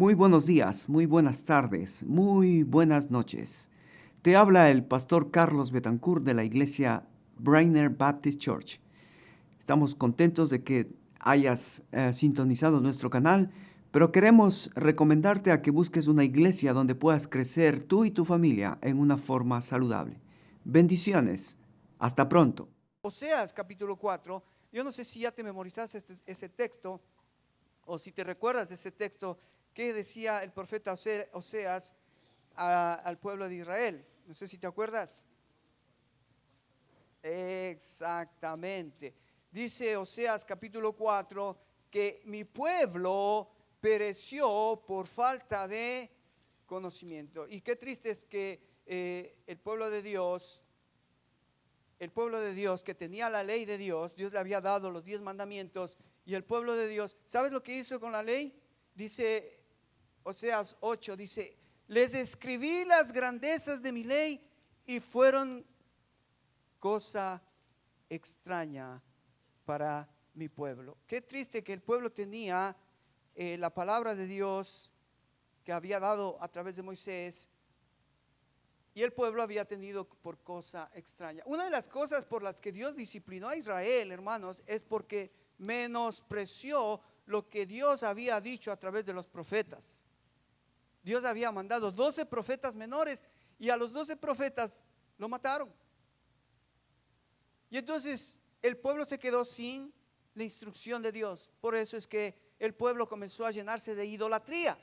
Muy buenos días, muy buenas tardes, muy buenas noches. Te habla el pastor Carlos Betancourt de la iglesia Brainer Baptist Church. Estamos contentos de que hayas sintonizado nuestro canal, pero queremos recomendarte a que busques una iglesia donde puedas crecer tú y tu familia en una forma saludable. Bendiciones. Hasta pronto. Oseas capítulo 4, yo no sé si ya te memorizaste ese texto o si te recuerdas de ese texto que decía el profeta Oseas al pueblo de Israel. No sé si te acuerdas. Exactamente. Dice Oseas capítulo 4 que mi pueblo pereció por falta de conocimiento. Y qué triste es que el pueblo de Dios que tenía la ley de Dios, Dios le había dado los 10 mandamientos, y el pueblo de Dios, ¿sabes lo que hizo con la ley? Dice Oseas 8, dice, les escribí las grandezas de mi ley y fueron cosa extraña para mi pueblo. Qué triste que el pueblo tenía la palabra de Dios que había dado a través de Moisés, y el pueblo había tenido por cosa extraña. Una de las cosas por las que Dios disciplinó a Israel, hermanos, es porque menospreció lo que Dios había dicho a través de los profetas. Dios había mandado 12 profetas menores y a los 12 profetas lo mataron. Y entonces el pueblo se quedó sin la instrucción de Dios. Por eso es que el pueblo comenzó a llenarse de idolatría.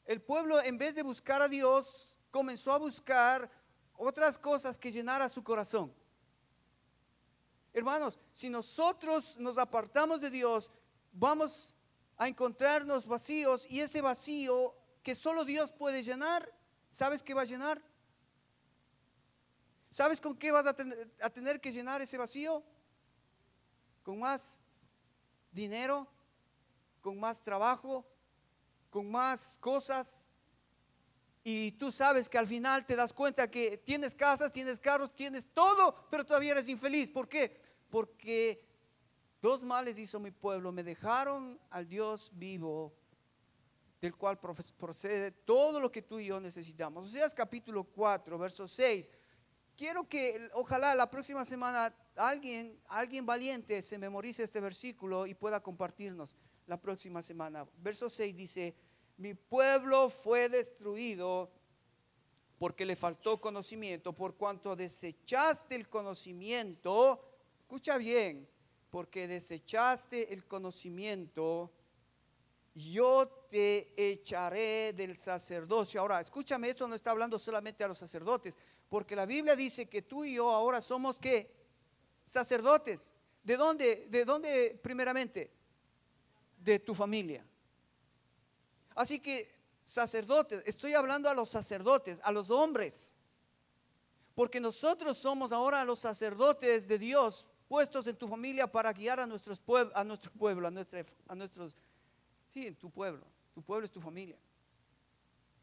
El pueblo, en vez de buscar a Dios, comenzó a buscar otras cosas que llenara su corazón. Hermanos, si nosotros nos apartamos de Dios, vamos a encontrarnos vacíos, y ese vacío que solo Dios puede llenar, ¿sabes qué va a llenar? ¿Sabes con qué vas a tener que llenar ese vacío? Con más dinero, con más trabajo, con más cosas. Y tú sabes que al final te das cuenta que tienes casas, tienes carros, tienes todo, pero todavía eres infeliz. ¿Por qué? Porque dos males hizo mi pueblo. Me dejaron al Dios vivo, del cual procede todo lo que tú y yo necesitamos. Oseas capítulo 4, verso 6. Quiero que ojalá la próxima semana alguien valiente se memorice este versículo y pueda compartirnos la próxima semana. Verso 6 dice: mi pueblo fue destruido porque le faltó conocimiento, por cuanto desechaste el conocimiento. Escucha bien, porque desechaste el conocimiento, yo te echaré del sacerdocio. Ahora, escúchame, esto no está hablando solamente a los sacerdotes, porque la Biblia dice que tú y yo ahora somos ¿qué? Sacerdotes. ¿De dónde? ¿De dónde primeramente? De tu familia. Así que sacerdotes, estoy hablando a los sacerdotes, a los hombres, porque nosotros somos ahora los sacerdotes de Dios, puestos en tu familia para guiar a nuestro pueblo, sí, en tu pueblo es tu familia.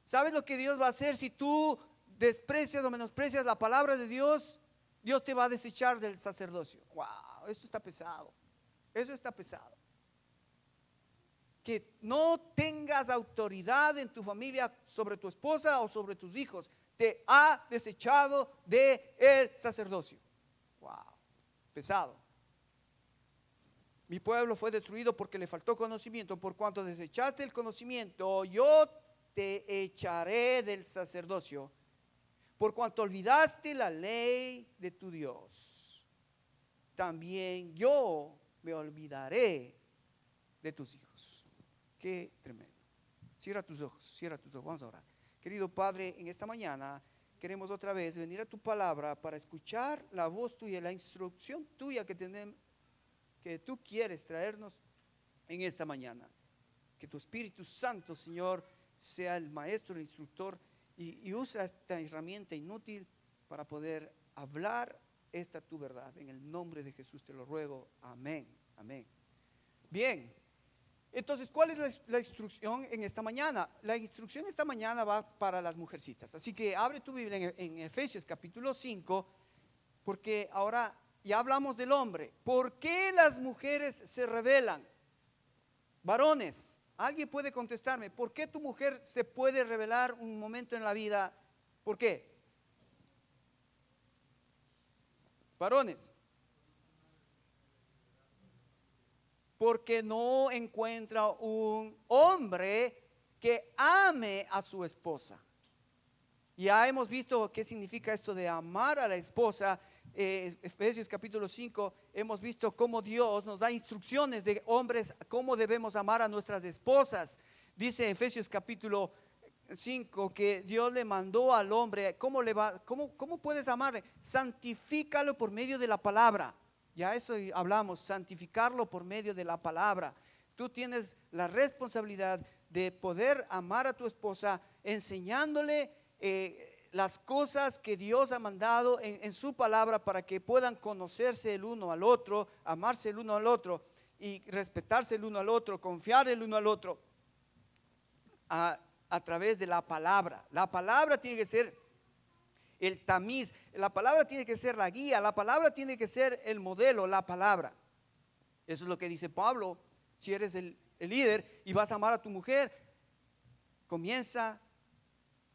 ¿Sabes lo que Dios va a hacer si tú desprecias o menosprecias la palabra de Dios? Dios te va a desechar del sacerdocio. Wow, esto está pesado, eso está pesado. Que no tengas autoridad en tu familia sobre tu esposa o sobre tus hijos, te ha desechado del sacerdocio. Wow, pesado. Mi pueblo fue destruido porque le faltó conocimiento. Por cuanto desechaste el conocimiento, yo te echaré del sacerdocio. Por cuanto olvidaste la ley de tu Dios, también yo me olvidaré de tus hijos. Qué tremendo. Cierra tus ojos, vamos a orar. Querido Padre, en esta mañana queremos otra vez venir a tu palabra para escuchar la voz tuya, la instrucción tuya que tú quieres traernos en esta mañana. Que tu Espíritu Santo, Señor, sea el maestro, el instructor, y usa esta herramienta inútil para poder hablar esta tu verdad. En el nombre de Jesús te lo ruego. Amén, amén. Bien. Entonces, ¿cuál es la instrucción en esta mañana? La instrucción esta mañana va para las mujercitas. Así que abre tu Biblia en Efesios capítulo 5, porque ahora ya hablamos del hombre. ¿Por qué las mujeres se rebelan? Varones, Alguien puede contestarme, ¿por qué tu mujer se puede revelar un momento en la vida? ¿Por qué? Varones. Porque no encuentra un hombre que ame a su esposa. Ya hemos visto qué significa esto de amar a la esposa. Efesios capítulo 5, hemos visto cómo Dios nos da instrucciones de hombres, cómo debemos amar a nuestras esposas. Dice Efesios capítulo 5 que Dios le mandó al hombre, ¿cómo puedes amarle? Santifícalo por medio de la palabra. Ya eso hablamos, santificarlo por medio de la palabra. Tú tienes la responsabilidad de poder amar a tu esposa enseñándole las cosas que Dios ha mandado en su palabra para que puedan conocerse el uno al otro, amarse el uno al otro y respetarse el uno al otro, confiar el uno al otro a través de la palabra. La palabra tiene que ser el tamiz, la palabra tiene que ser la guía, la palabra tiene que ser el modelo, la palabra. Eso es lo que dice Pablo. Si eres el líder y vas a amar a tu mujer, comienza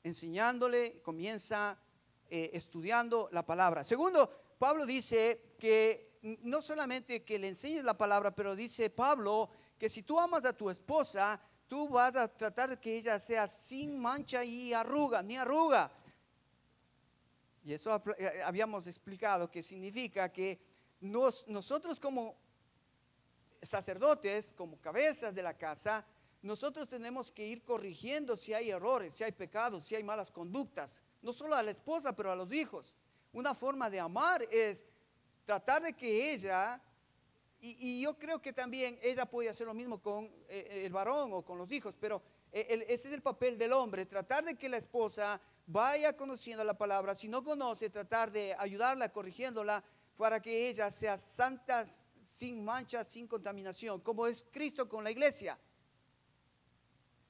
enseñándole, comienza estudiando la palabra. Segundo, Pablo dice que no solamente que le enseñes la palabra, pero dice Pablo que si tú amas a tu esposa, tú vas a tratar de que ella sea sin mancha y arruga, ni arruga. Y eso habíamos explicado que significa que nosotros como sacerdotes, como cabezas de la casa, nosotros tenemos que ir corrigiendo si hay errores, si hay pecados, si hay malas conductas, no solo a la esposa, pero a los hijos. Una forma de amar es tratar de que ella, y yo creo que también ella puede hacer lo mismo con el varón o con los hijos, pero ese es el papel del hombre, tratar de que la esposa vaya conociendo la palabra, si no conoce, tratar de ayudarla, corrigiéndola, para que ella sea santa, sin mancha, sin contaminación, como es Cristo con la iglesia.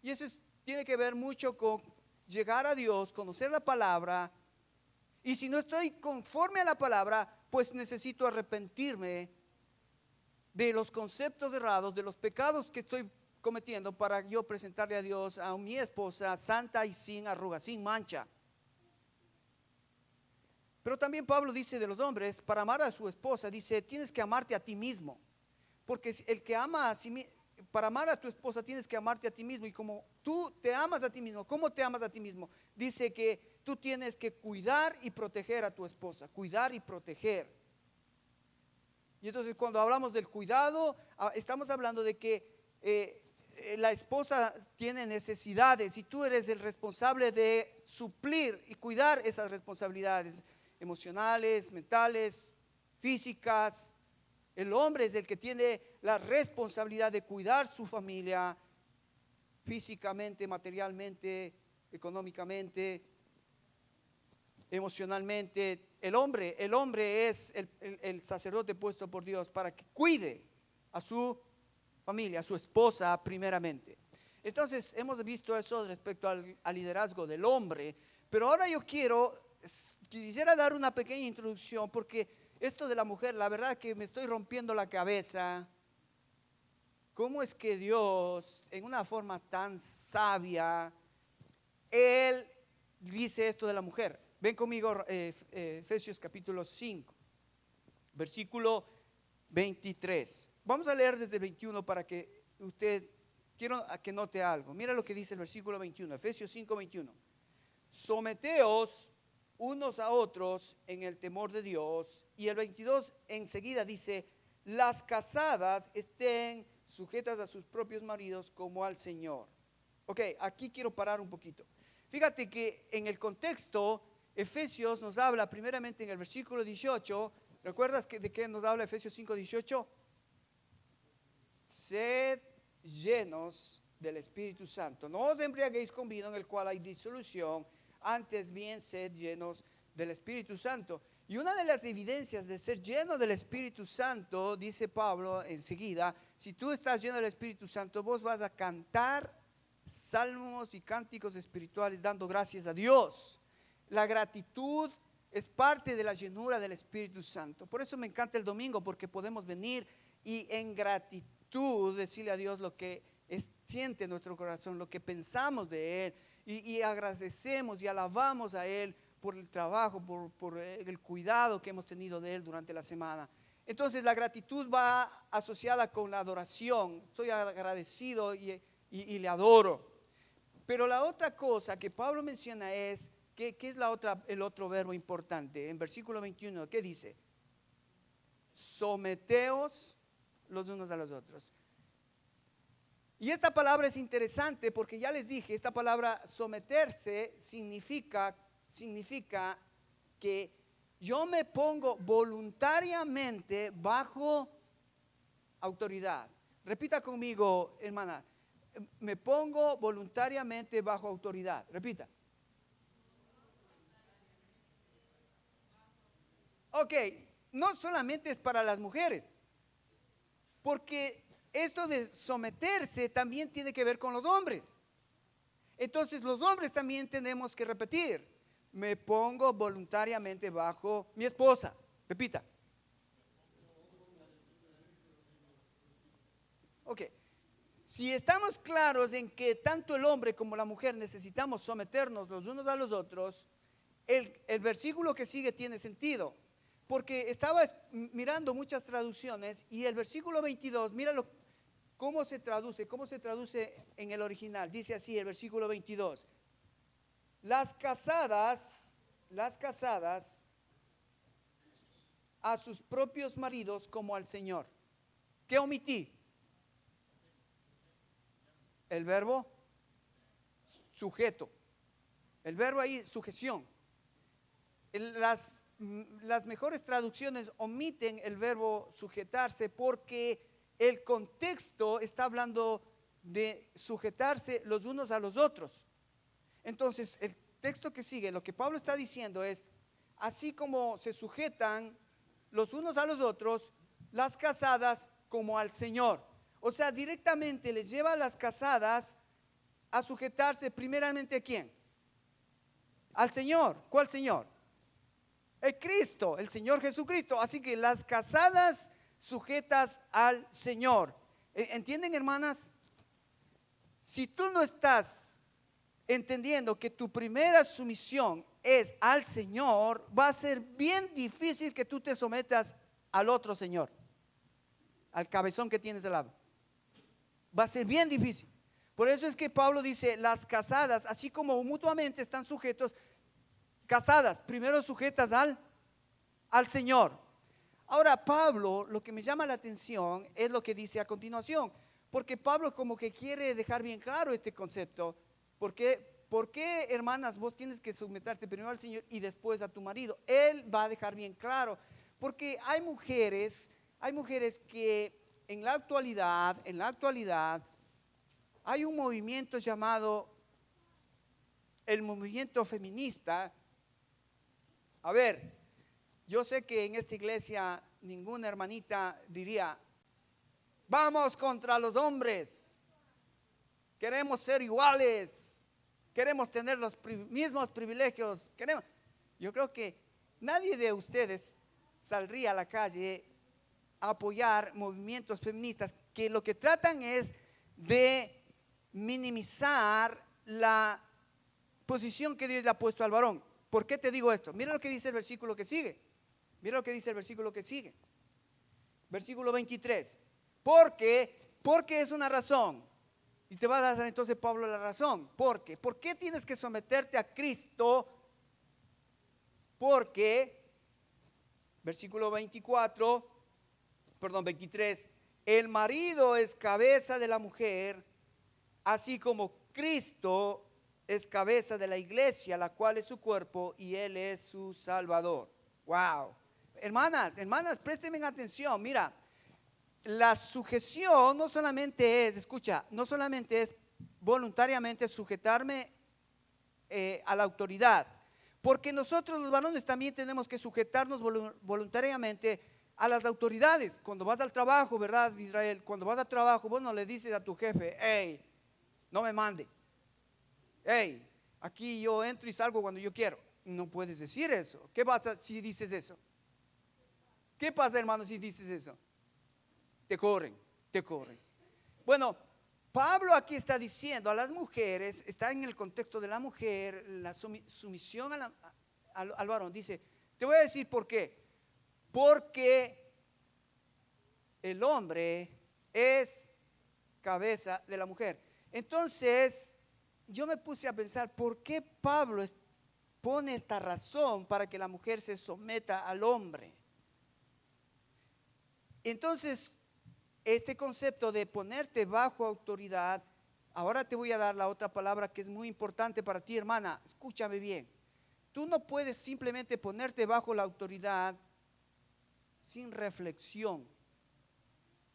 Y eso tiene que ver mucho con llegar a Dios, conocer la palabra. Y si no estoy conforme a la palabra, pues necesito arrepentirme de los conceptos errados, de los pecados que estoy cometiendo, para yo presentarle a Dios a mi esposa santa y sin arruga, sin mancha. Pero también Pablo dice de los hombres, para amar a su esposa, dice, tienes que amarte a ti mismo. Porque el que ama a sí mismo, para amar a tu esposa tienes que amarte a ti mismo. Y como tú te amas a ti mismo, ¿cómo te amas a ti mismo? Dice que tú tienes que cuidar y proteger a tu esposa, cuidar y proteger. Y entonces cuando hablamos del cuidado, estamos hablando de que la esposa tiene necesidades y tú eres el responsable de suplir y cuidar esas responsabilidades emocionales, mentales, físicas. El hombre es el que tiene la responsabilidad de cuidar su familia físicamente, materialmente, económicamente, emocionalmente. El hombre es el sacerdote puesto por Dios para que cuide a su familia, a su esposa primeramente. Entonces hemos visto eso respecto al liderazgo del hombre, pero ahora yo quisiera dar una pequeña introducción, porque esto de la mujer, la verdad que me estoy rompiendo la cabeza. ¿Cómo es que Dios, en una forma tan sabia, Él dice esto de la mujer? Ven conmigo, Efesios capítulo 5, versículo 23. Vamos a leer desde el 21 para que quiero que note algo. Mira lo que dice el versículo 21, Efesios 5, 21. Someteos unos a otros en el temor de Dios. Y el 22 enseguida dice, las casadas estén sujetas a sus propios maridos como al Señor. Ok, aquí quiero parar un poquito. Fíjate que en el contexto, Efesios nos habla primeramente en el versículo 18. ¿Recuerdas de qué nos habla Efesios 5, 18? Sed llenos del Espíritu Santo. No os embriaguéis con vino en el cual hay disolución, antes bien sed llenos del Espíritu Santo. Y una de las evidencias de ser lleno del Espíritu Santo, dice Pablo enseguida, si tú estás lleno del Espíritu Santo, vos vas a cantar salmos y cánticos espirituales dando gracias a Dios. La gratitud es parte de la llenura del Espíritu Santo. Por eso me encanta el domingo, porque podemos venir y en gratitud decirle a Dios lo que siente nuestro corazón, lo que pensamos de Él, y agradecemos y alabamos a Él por el trabajo, por el cuidado que hemos tenido de Él durante la semana. Entonces la gratitud va asociada con la adoración. Estoy agradecido y le adoro. Pero la otra cosa que Pablo menciona es, ¿qué es el otro verbo importante? En versículo 21, ¿qué dice? Someteos los unos a los otros. Y esta palabra es interesante porque ya les dije, esta palabra someterse significa que yo me pongo voluntariamente bajo autoridad. Repita conmigo, hermana. Me pongo voluntariamente bajo autoridad. Repita. Ok, no solamente es para las mujeres, porque esto de someterse también tiene que ver con los hombres. Entonces los hombres también tenemos que repetir. Me pongo voluntariamente bajo mi esposa. Repita. Ok. Si estamos claros en que tanto el hombre como la mujer necesitamos someternos los unos a los otros, el versículo que sigue tiene sentido. Porque estaba mirando muchas traducciones y el versículo 22, míralo cómo se traduce en el original. Dice así el versículo 22. Las casadas a sus propios maridos como al Señor. ¿Qué omití? El verbo sujeto. El verbo ahí, sujeción. Las mejores traducciones omiten el verbo sujetarse porque el contexto está hablando de sujetarse los unos a los otros. Entonces, el texto que sigue, lo que Pablo está diciendo es, así como se sujetan los unos a los otros, las casadas como al Señor. O sea, directamente les lleva a las casadas a sujetarse primeramente ¿a quién? Al Señor. ¿Cuál Señor? El Cristo, el Señor Jesucristo. Así que las casadas sujetas al Señor. ¿Entienden, hermanas? Si tú no estás entendiendo que tu primera sumisión es al Señor, va a ser bien difícil que tú te sometas al otro Señor, al cabezón que tienes al lado. Va a ser bien difícil. Por eso es que Pablo dice, las casadas, así como mutuamente están sujetos, casadas, primero sujetas al Señor. Ahora Pablo, lo que me llama la atención es lo que dice a continuación, porque Pablo como que quiere dejar bien claro este concepto. ¿Por qué, hermanas, vos tienes que someterte primero al Señor y después a tu marido? Él va a dejar bien claro, porque hay mujeres que en la actualidad, hay un movimiento llamado el movimiento feminista. A ver, yo sé que en esta iglesia ninguna hermanita diría, vamos contra los hombres, queremos ser iguales, queremos tener los mismos privilegios, yo creo que nadie de ustedes saldría a la calle a apoyar movimientos feministas que lo que tratan es de minimizar la posición que Dios le ha puesto al varón. ¿Por qué te digo esto? Mira lo que dice el versículo que sigue. Versículo 23. Porque es una razón. Y te va a dar entonces Pablo la razón. ¿Por qué tienes que someterte a Cristo? Porque, versículo 23, el marido es cabeza de la mujer, así como Cristo es cabeza de la iglesia, la cual es su cuerpo y Él es su Salvador. Wow. Hermanas, préstenme atención. Mira, la sujeción no solamente es voluntariamente sujetarme a la autoridad, porque nosotros los varones también tenemos que sujetarnos voluntariamente a las autoridades. Cuando vas al trabajo, ¿verdad, Israel? Cuando vas al trabajo, vos no le dices a tu jefe, hey, no me mande. Hey, aquí yo entro y salgo cuando yo quiero. No puedes decir eso. ¿Qué pasa si dices eso? ¿Qué pasa, hermano, si dices eso? Te corren. Bueno, Pablo aquí está diciendo a las mujeres, está en el contexto de la mujer, la sumisión al varón. Dice, te voy a decir por qué. Porque el hombre es cabeza de la mujer. Entonces, yo me puse a pensar, ¿por qué Pablo pone esta razón para que la mujer se someta al hombre? Entonces, este concepto de ponerte bajo autoridad, ahora te voy a dar la otra palabra que es muy importante para ti, hermana. Escúchame bien. Tú no puedes simplemente ponerte bajo la autoridad sin reflexión.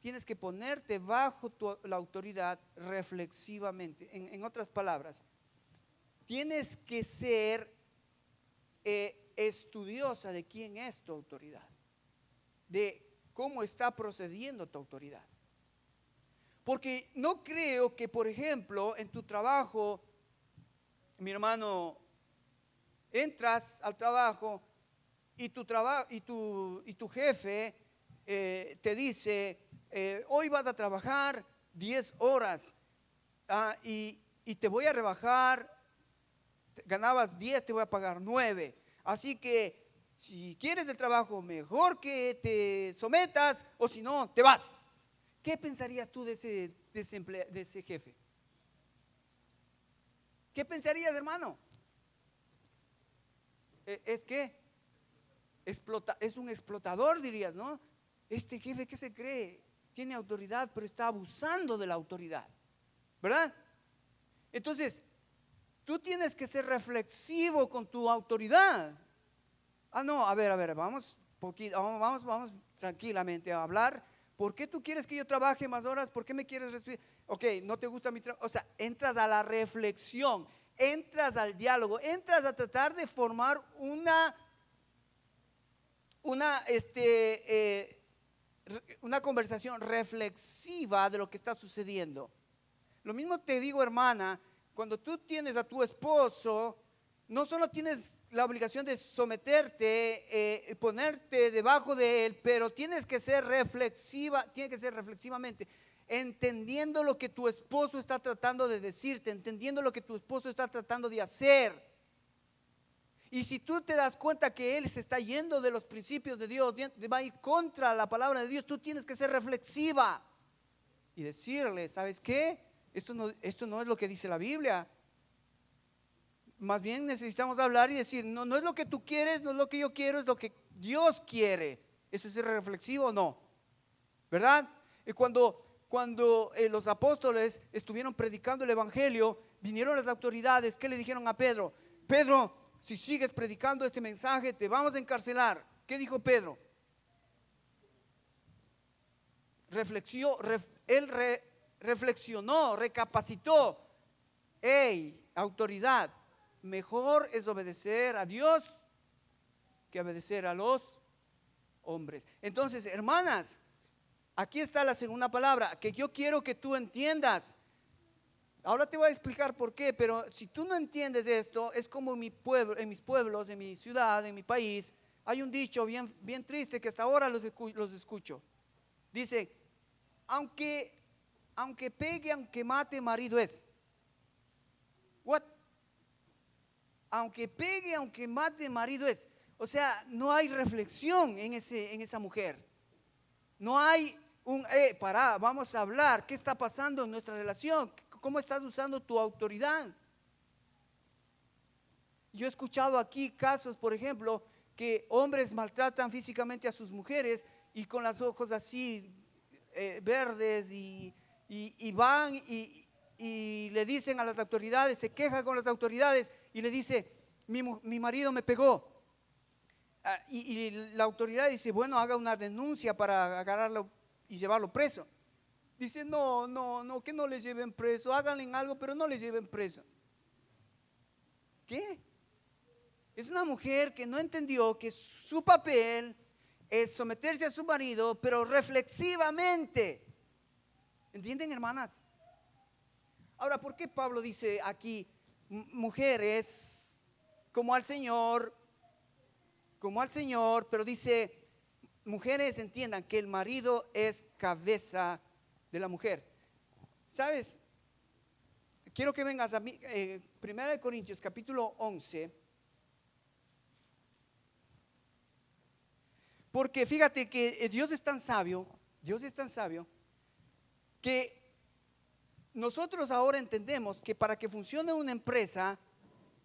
Tienes que ponerte bajo la autoridad reflexivamente. En otras palabras, tienes que ser estudiosa de quién es tu autoridad, de cómo está procediendo tu autoridad. Porque no creo que, por ejemplo, en tu trabajo, mi hermano, entras al trabajo y tu jefe te dice, hoy vas a trabajar 10 horas y te voy a rebajar, ganabas 10, te voy a pagar 9. Así que si quieres el trabajo, mejor que te sometas, o si no, te vas. ¿Qué pensarías tú de ese jefe? ¿Qué pensarías, hermano? Es un explotador, dirías, ¿no? Este jefe, ¿qué se cree? Tiene autoridad, pero está abusando de la autoridad, ¿verdad? Entonces, tú tienes que ser reflexivo con tu autoridad. No, a ver, vamos tranquilamente a hablar. ¿Por qué tú quieres que yo trabaje más horas? ¿Por qué me quieres recibir? Ok, no te gusta mi trabajo. O sea, entras a la reflexión, entras al diálogo, entras a tratar de formar una conversación reflexiva de lo que está sucediendo. Lo mismo te digo, hermana, cuando tú tienes a tu esposo, no solo tienes la obligación de someterte, ponerte debajo de él, pero tienes que ser reflexivamente, entendiendo lo que tu esposo está tratando de decirte, entendiendo lo que tu esposo está tratando de hacer. Y si tú te das cuenta que él se está yendo de los principios de Dios, va a ir contra la palabra de Dios, tú tienes que ser reflexiva y decirle, ¿sabes qué? Esto no es lo que dice la Biblia. Más bien necesitamos hablar y decir, no es lo que tú quieres, no es lo que yo quiero, es lo que Dios quiere. ¿Eso es ser reflexivo o no? ¿Verdad? Y cuando los apóstoles estuvieron predicando el evangelio, vinieron las autoridades. ¿Qué le dijeron a Pedro? Pedro, si sigues predicando este mensaje, te vamos a encarcelar. ¿Qué dijo Pedro? Reflexionó, recapacitó. ¡Ey, autoridad! Mejor es obedecer a Dios que obedecer a los hombres. Entonces, hermanas, aquí está la segunda palabra que yo quiero que tú entiendas. Ahora te voy a explicar por qué, pero si tú no entiendes esto, es como en mi pueblo, en mis pueblos, en mi ciudad, en mi país, hay un dicho bien triste que hasta ahora los escucho. Dice, aunque pegue, aunque mate, marido es. What? Aunque pegue, aunque mate, marido es. O sea, no hay reflexión en esa mujer. No hay vamos a hablar. ¿Qué está pasando en nuestra relación? ¿Cómo estás usando tu autoridad? Yo he escuchado aquí casos, por ejemplo, que hombres maltratan físicamente a sus mujeres y con los ojos así verdes y van y le dicen a las autoridades, se quejan con las autoridades y le dice, mi marido me pegó. Y la autoridad dice, bueno, haga una denuncia para agarrarlo y llevarlo preso. Dice, no, que no le lleven preso, háganle algo, pero no le lleven preso. ¿Qué? Es una mujer que no entendió que su papel es someterse a su marido, pero reflexivamente. ¿Entienden, hermanas? Ahora, ¿por qué Pablo dice aquí, mujeres como al Señor, pero dice, mujeres entiendan que el marido es cabeza de la mujer? ¿Sabes? quiero que vengas a mí, 1 Corintios capítulo 11. Porque fíjate que Dios es tan sabio que nosotros ahora entendemos que para que funcione una empresa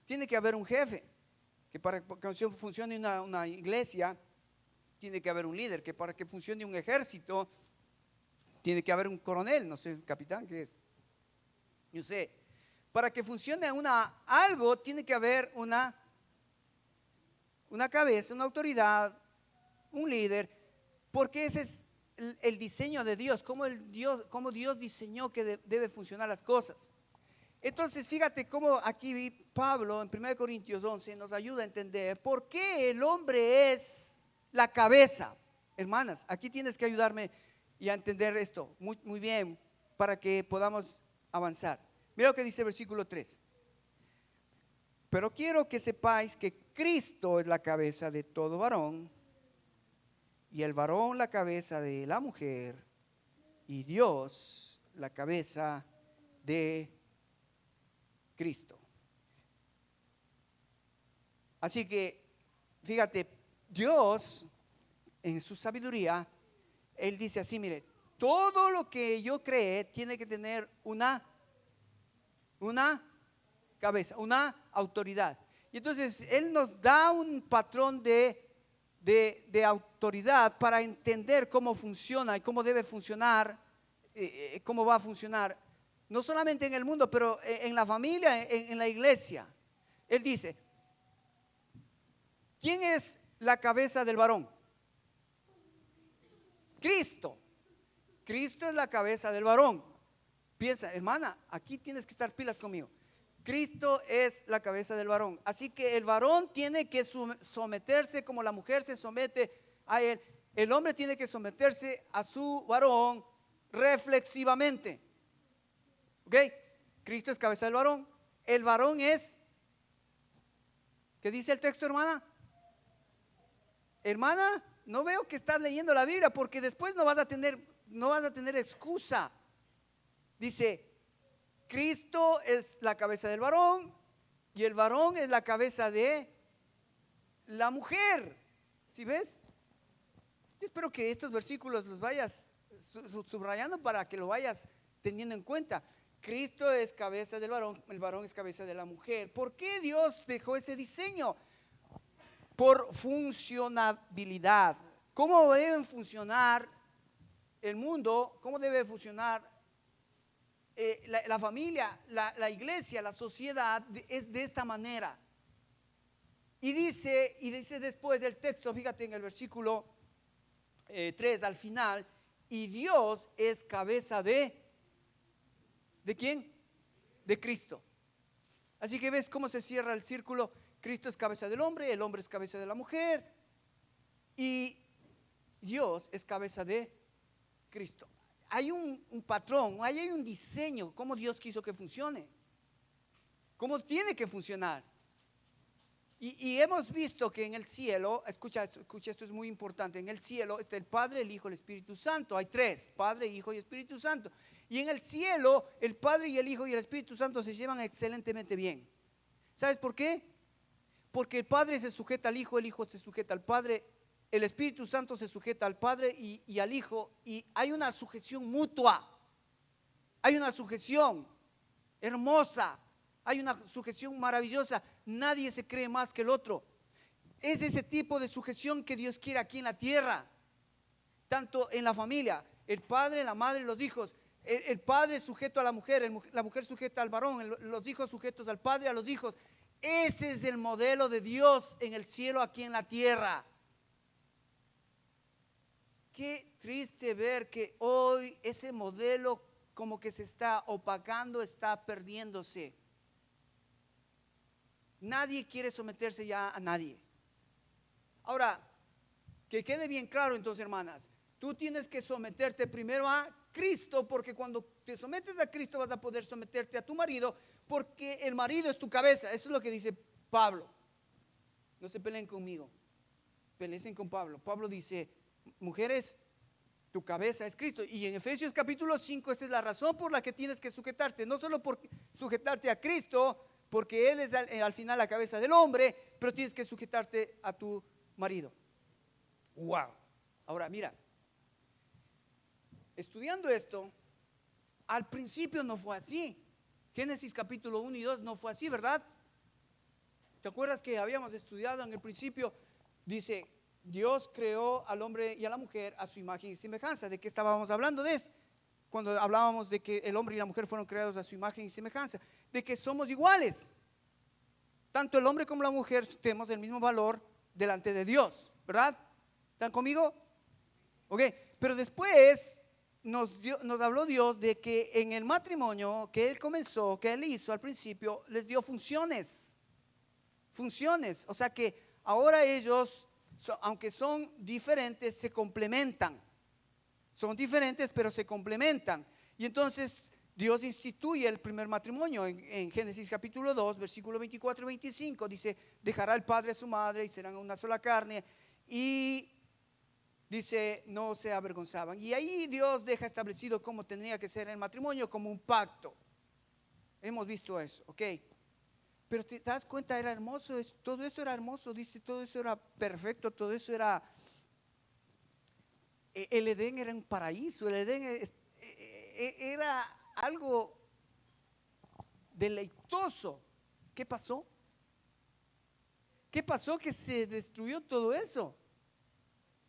tiene que haber un jefe, que para que funcione una iglesia tiene que haber un líder, que para que funcione un ejército tiene que haber un coronel, no sé, capitán, ¿qué es? Yo sé, para que funcione algo tiene que haber una cabeza, una autoridad, un líder, porque ese es el diseño de Dios, como Dios diseñó que debe funcionar las cosas. Entonces, fíjate cómo aquí Pablo en 1 Corintios 11 nos ayuda a entender por qué el hombre es la cabeza. Hermanas, aquí tienes que ayudarme y a entender esto muy, muy bien para que podamos avanzar. Mira lo que dice el versículo 3. Pero quiero que sepáis que Cristo es la cabeza de todo varón, y el varón la cabeza de la mujer, y Dios la cabeza de Cristo. Así que, fíjate, Dios en su sabiduría, Él dice así, mire, todo lo que yo creé tiene que tener una cabeza, una autoridad. Y entonces Él nos da un patrón de autoridad para entender cómo funciona y cómo debe funcionar, cómo va a funcionar, no solamente en el mundo, pero en la familia, en la iglesia. Él dice, ¿quién es la cabeza del varón? Cristo. Cristo es la cabeza del varón. Piensa, hermana, aquí tienes que estar pilas conmigo. Cristo es la cabeza del varón. Así que el varón tiene que someterse como la mujer se somete a él. El hombre tiene que someterse a su varón reflexivamente. ¿Ok? Cristo es cabeza del varón. El varón es, ¿qué dice el texto, hermana? Hermana, no veo que estás leyendo la Biblia porque después no vas a tener excusa. Dice, Cristo es la cabeza del varón y el varón es la cabeza de la mujer. ¿Sí ves? Yo espero que estos versículos los vayas subrayando para que lo vayas teniendo en cuenta. Cristo es cabeza del varón, el varón es cabeza de la mujer. ¿Por qué Dios dejó ese diseño? Por funcionabilidad. ¿Cómo deben funcionar el mundo? ¿Cómo debe funcionar la familia, la iglesia, la sociedad? Es de esta manera. Y dice después del texto, fíjate en el versículo 3 al final, y Dios es cabeza ¿de quién? De Cristo. Así que ves cómo se cierra el círculo. Cristo es cabeza del hombre, el hombre es cabeza de la mujer y Dios es cabeza de Cristo. Hay un patrón, hay un diseño, cómo Dios quiso que funcione, cómo tiene que funcionar. Y hemos visto que en el cielo, escucha, esto es muy importante, en el cielo está el Padre, el Hijo, el Espíritu Santo. Hay tres, Padre, Hijo y Espíritu Santo. Y en el cielo el Padre y el Hijo y el Espíritu Santo se llevan excelentemente bien. ¿Sabes por qué? Porque el Padre se sujeta al Hijo, el Hijo se sujeta al Padre, el Espíritu Santo se sujeta al Padre y al Hijo. Y hay una sujeción mutua, hay una sujeción hermosa, hay una sujeción maravillosa. Nadie se cree más que el otro. Es ese tipo de sujeción que Dios quiere aquí en la tierra, tanto en la familia, el padre, la madre, los hijos. El padre sujeto a la mujer, la mujer sujeta al varón, los hijos sujetos al padre, a los hijos. Ese es el modelo de Dios en el cielo, aquí en la tierra. Qué triste ver que hoy ese modelo como que se está opacando, está perdiéndose. Nadie quiere someterse ya a nadie. Ahora, que quede bien claro entonces, hermanas, tú tienes que someterte primero a Cristo, porque cuando te sometes a Cristo vas a poder someterte a tu marido, porque el marido es tu cabeza. Eso es lo que dice Pablo. No se peleen conmigo, peleen con Pablo. Pablo dice, mujeres, Tu cabeza es Cristo. Y en Efesios capítulo 5, esa es la razón por la que tienes que sujetarte. No solo por sujetarte a Cristo, porque Él es al final la cabeza del hombre, pero tienes que sujetarte a tu marido. Wow. Ahora, mira, estudiando esto, al principio no fue así. Génesis capítulo 1 y 2 no fue así, ¿verdad? ¿Te acuerdas que habíamos estudiado en el principio? Dice, Dios creó al hombre y a la mujer a su imagen y semejanza. ¿De qué estábamos hablando de esto? Cuando hablábamos de que el hombre y la mujer fueron creados a su imagen y semejanza. De que somos iguales. Tanto el hombre como la mujer tenemos el mismo valor delante de Dios, ¿verdad? ¿Están conmigo? Ok, pero después nos habló Dios de que en el matrimonio que Él comenzó, que Él hizo al principio, les dio funciones. Funciones, o sea que ahora ellos, aunque son diferentes, se complementan. Son diferentes, pero se complementan. Y entonces Dios instituye el primer matrimonio en Génesis capítulo 2, versículo 24 y 25. Dice, dejará el padre a su madre y serán una sola carne. Y dice, no se avergonzaban. Y ahí Dios deja establecido cómo tendría que ser el matrimonio, como un pacto. Hemos visto eso, ok. Pero te das cuenta, era hermoso, todo eso era hermoso, dice, todo eso era perfecto, todo eso era, el Edén era un paraíso, el Edén era algo deleitoso. ¿Qué pasó? ¿Qué pasó que se destruyó todo eso?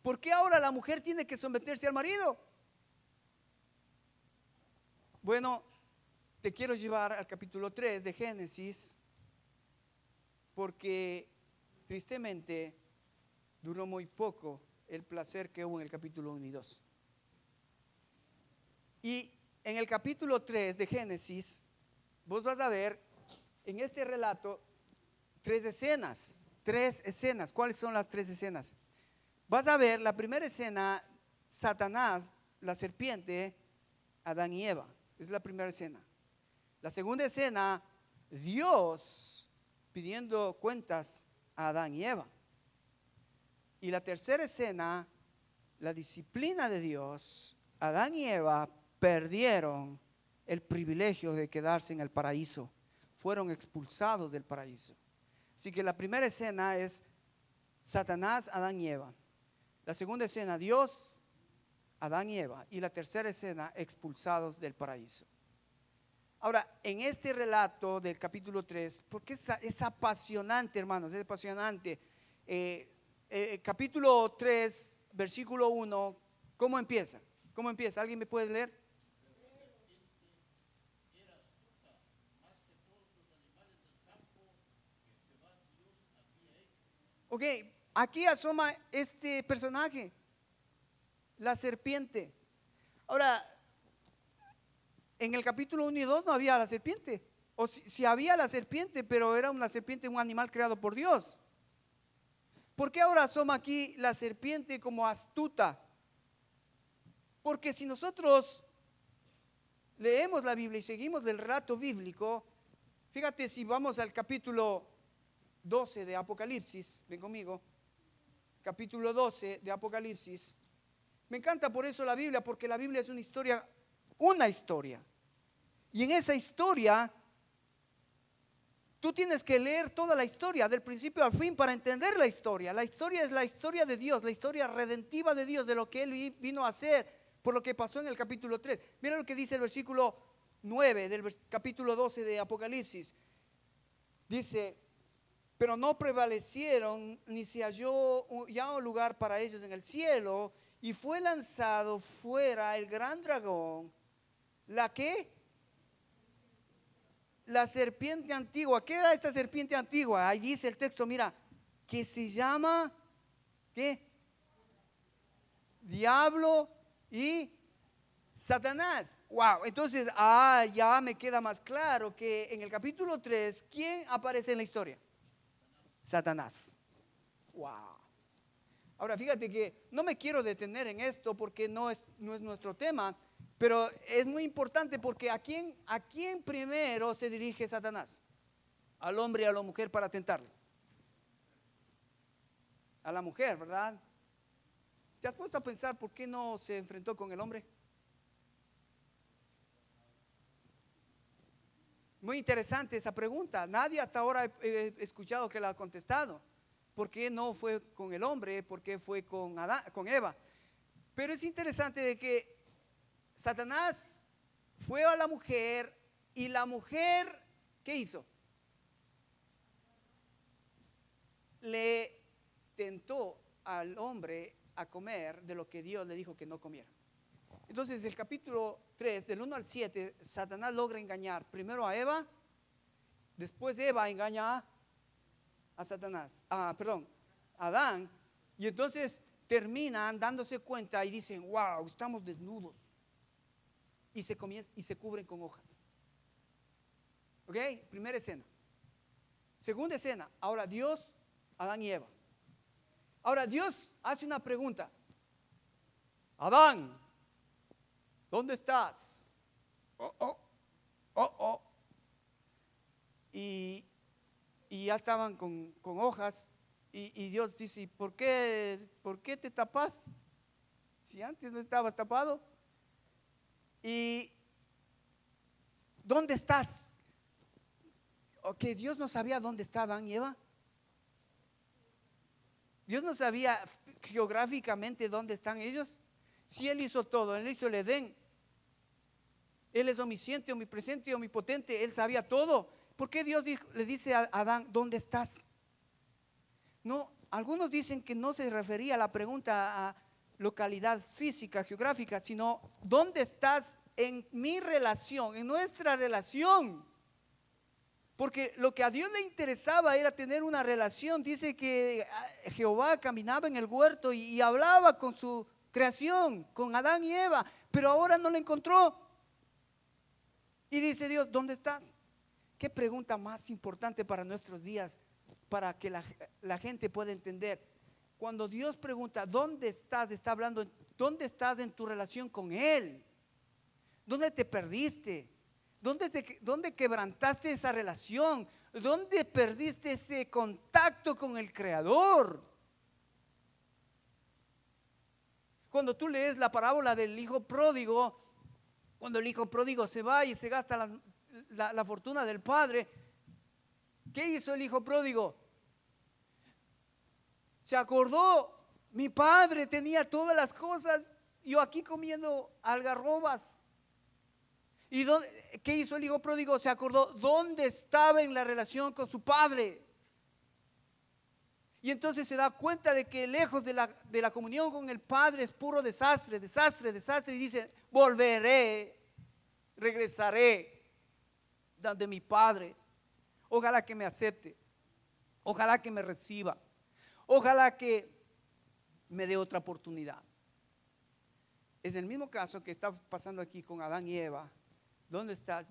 ¿Por qué ahora la mujer tiene que someterse al marido? Bueno, te quiero llevar al capítulo 3 de Génesis, porque tristemente duró muy poco el placer que hubo en el capítulo 1 y 2. Y en el capítulo 3 de Génesis, vos vas a ver en este relato tres escenas. ¿Cuáles son las tres escenas? Vas a ver la primera escena, Satanás, la serpiente, Adán y Eva. Es la primera escena. La segunda escena, Dios pidiendo cuentas a Adán y Eva. Y la tercera escena, la disciplina de Dios. Adán y Eva perdieron el privilegio de quedarse en el paraíso. Fueron expulsados del paraíso. Así que la primera escena es Satanás, Adán y Eva. La segunda escena, Dios, Adán y Eva. Y la tercera escena, expulsados del paraíso. Ahora, en este relato del capítulo 3, porque es apasionante, hermanos, es apasionante. Capítulo 3, versículo 1, ¿cómo empieza? ¿Cómo empieza? ¿Alguien me puede leer? Ok, aquí asoma este personaje, la serpiente. Ahora, en el capítulo 1 y 2 no había la serpiente. O si había la serpiente, pero era una serpiente, un animal creado por Dios. ¿Por qué ahora asoma aquí la serpiente como astuta? Porque si nosotros leemos la Biblia y seguimos el relato bíblico, fíjate si vamos al capítulo 12 de Apocalipsis, ven conmigo, capítulo 12 de Apocalipsis. Me encanta por eso la Biblia, porque la Biblia es una historia. Y en esa historia, tú tienes que leer toda la historia, del principio al fin, para entender la historia. La historia es la historia de Dios, la historia redentiva de Dios, de lo que Él vino a hacer, por lo que pasó en el capítulo 3. Mira lo que dice el versículo 9 del capítulo 12 de Apocalipsis. Dice, pero no prevalecieron, ni se halló ya un lugar para ellos en el cielo, y fue lanzado fuera el gran dragón, ¿la qué? La serpiente antigua. ¿Qué era esta serpiente antigua? Ahí dice el texto, mira, que se llama, ¿qué? Diablo y Satanás. Wow, entonces, ya me queda más claro que en el capítulo 3, ¿quién aparece en la historia? Satanás. Wow. Ahora fíjate que no me quiero detener en esto porque no es nuestro tema, pero es muy importante porque ¿a quién primero se dirige Satanás? Al hombre y a la mujer para tentarle. A la mujer, ¿verdad? ¿Te has puesto a pensar por qué no se enfrentó con el hombre? Muy interesante esa pregunta. Nadie hasta ahora he escuchado que la ha contestado. ¿Por qué no fue con el hombre? ¿Por qué fue con Adán, con Eva? Pero es interesante de que Satanás fue a la mujer y la mujer, ¿qué hizo? Le tentó al hombre a comer de lo que Dios le dijo que no comiera. Entonces, del capítulo 3, del 1 al 7, Satanás logra engañar primero a Eva, después Eva engaña a Satanás, perdón, a Adán, y entonces terminan dándose cuenta y dicen, wow, estamos desnudos, y se cubren con hojas. ¿Ok? Primera escena. Segunda escena, ahora Dios, Adán y Eva. Ahora Dios hace una pregunta. Adán, ¿dónde estás? Oh. Y ya estaban con hojas y Dios dice, ¿por qué te tapas? Si antes no estabas tapado. ¿Y dónde estás? Ok, Dios no sabía dónde está Adán y Eva. Dios no sabía geográficamente dónde están ellos. Si Él hizo todo, Él hizo el Edén. Él es omnisciente, omnipresente y omnipotente. Él sabía todo. ¿Por qué Dios le dice a Adán, ¿dónde estás? No, algunos dicen que no se refería a la pregunta a localidad física, geográfica, sino ¿dónde estás en mi relación, en nuestra relación? Porque lo que a Dios le interesaba era tener una relación. Dice que Jehová caminaba en el huerto y hablaba con su creación, con Adán y Eva, pero ahora no la encontró. Y dice Dios, ¿dónde estás? ¿Qué pregunta más importante para nuestros días, para que la gente pueda entender? Cuando Dios pregunta, ¿dónde estás? Está hablando, ¿dónde estás en tu relación con Él? ¿Dónde te perdiste? ¿Dónde quebrantaste esa relación? ¿Dónde perdiste ese contacto con el Creador? Cuando tú lees la parábola del hijo pródigo, cuando el hijo pródigo se va y se gasta la fortuna del padre, ¿qué hizo el hijo pródigo? Se acordó, mi padre tenía todas las cosas, yo aquí comiendo algarrobas. ¿Y qué hizo el hijo pródigo? Se acordó dónde estaba en la relación con su padre. Y entonces se da cuenta de que lejos de la comunión con el Padre es puro desastre. Y dice, volveré, regresaré donde mi Padre. Ojalá que me acepte, ojalá que me reciba, ojalá que me dé otra oportunidad. Es el mismo caso que está pasando aquí con Adán y Eva. ¿Dónde estás?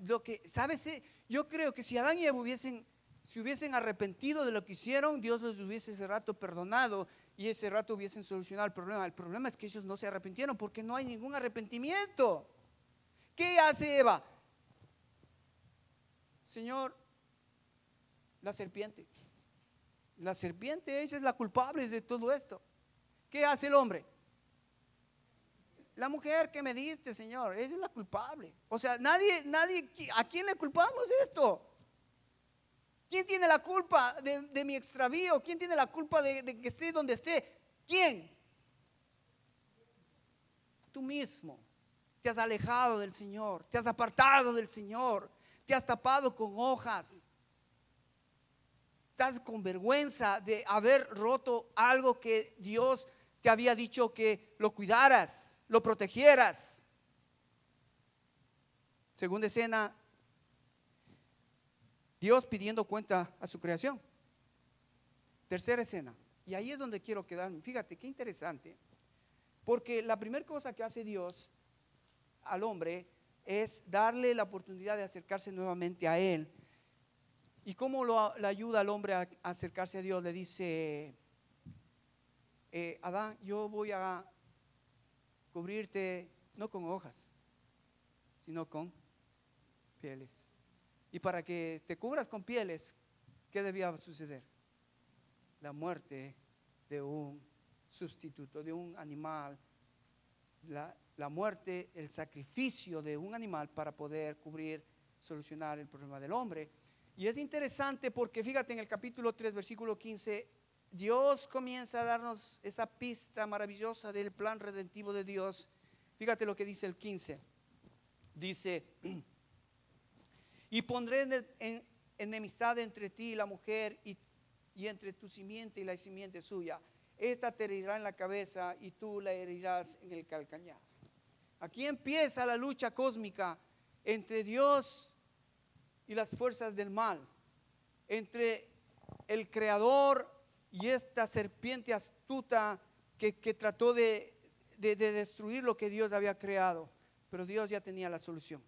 ¿Sabes? Yo creo que si Adán y Eva se hubiesen arrepentido de lo que hicieron, Dios los hubiese ese rato perdonado y ese rato hubiesen solucionado el problema. El problema es que ellos no se arrepintieron porque no hay ningún arrepentimiento. ¿Qué hace Eva? Señor, la serpiente. La serpiente, ella es la culpable de todo esto. ¿Qué hace el hombre? La mujer que me diste, Señor, esa es la culpable. O sea, nadie, ¿a quién le culpamos esto? ¿Quién tiene la culpa de mi extravío? ¿Quién tiene la culpa de que esté donde esté? ¿Quién? Tú mismo. Te has alejado del Señor, te has apartado del Señor, te has tapado con hojas. Estás con vergüenza de haber roto algo que Dios te había dicho que lo cuidaras, lo protegieras. Segunda escena, Dios pidiendo cuenta a su creación. Tercera escena, y ahí es donde quiero quedarme. Fíjate qué interesante, porque la primera cosa que hace Dios al hombre es darle la oportunidad de acercarse nuevamente a Él. ¿Y cómo le ayuda al hombre a acercarse a Dios? Le dice, Adán, yo voy a cubrirte no con hojas, sino con pieles. Y para que te cubras con pieles, ¿qué debía suceder? La muerte de un sustituto, de un animal, la muerte, el sacrificio de un animal para poder solucionar el problema del hombre. Y es interesante porque fíjate en el capítulo 3, versículo 15, Dios comienza a darnos esa pista maravillosa del plan redentivo de Dios. Fíjate lo que dice el 15. Dice, y pondré enemistad entre ti y la mujer y entre tu simiente y la simiente suya. Esta te herirá en la cabeza y tú la herirás en el calcañar. Aquí empieza la lucha cósmica entre Dios y las fuerzas del mal, entre el creador y esta serpiente astuta que trató de destruir lo que Dios había creado, pero Dios ya tenía la solución.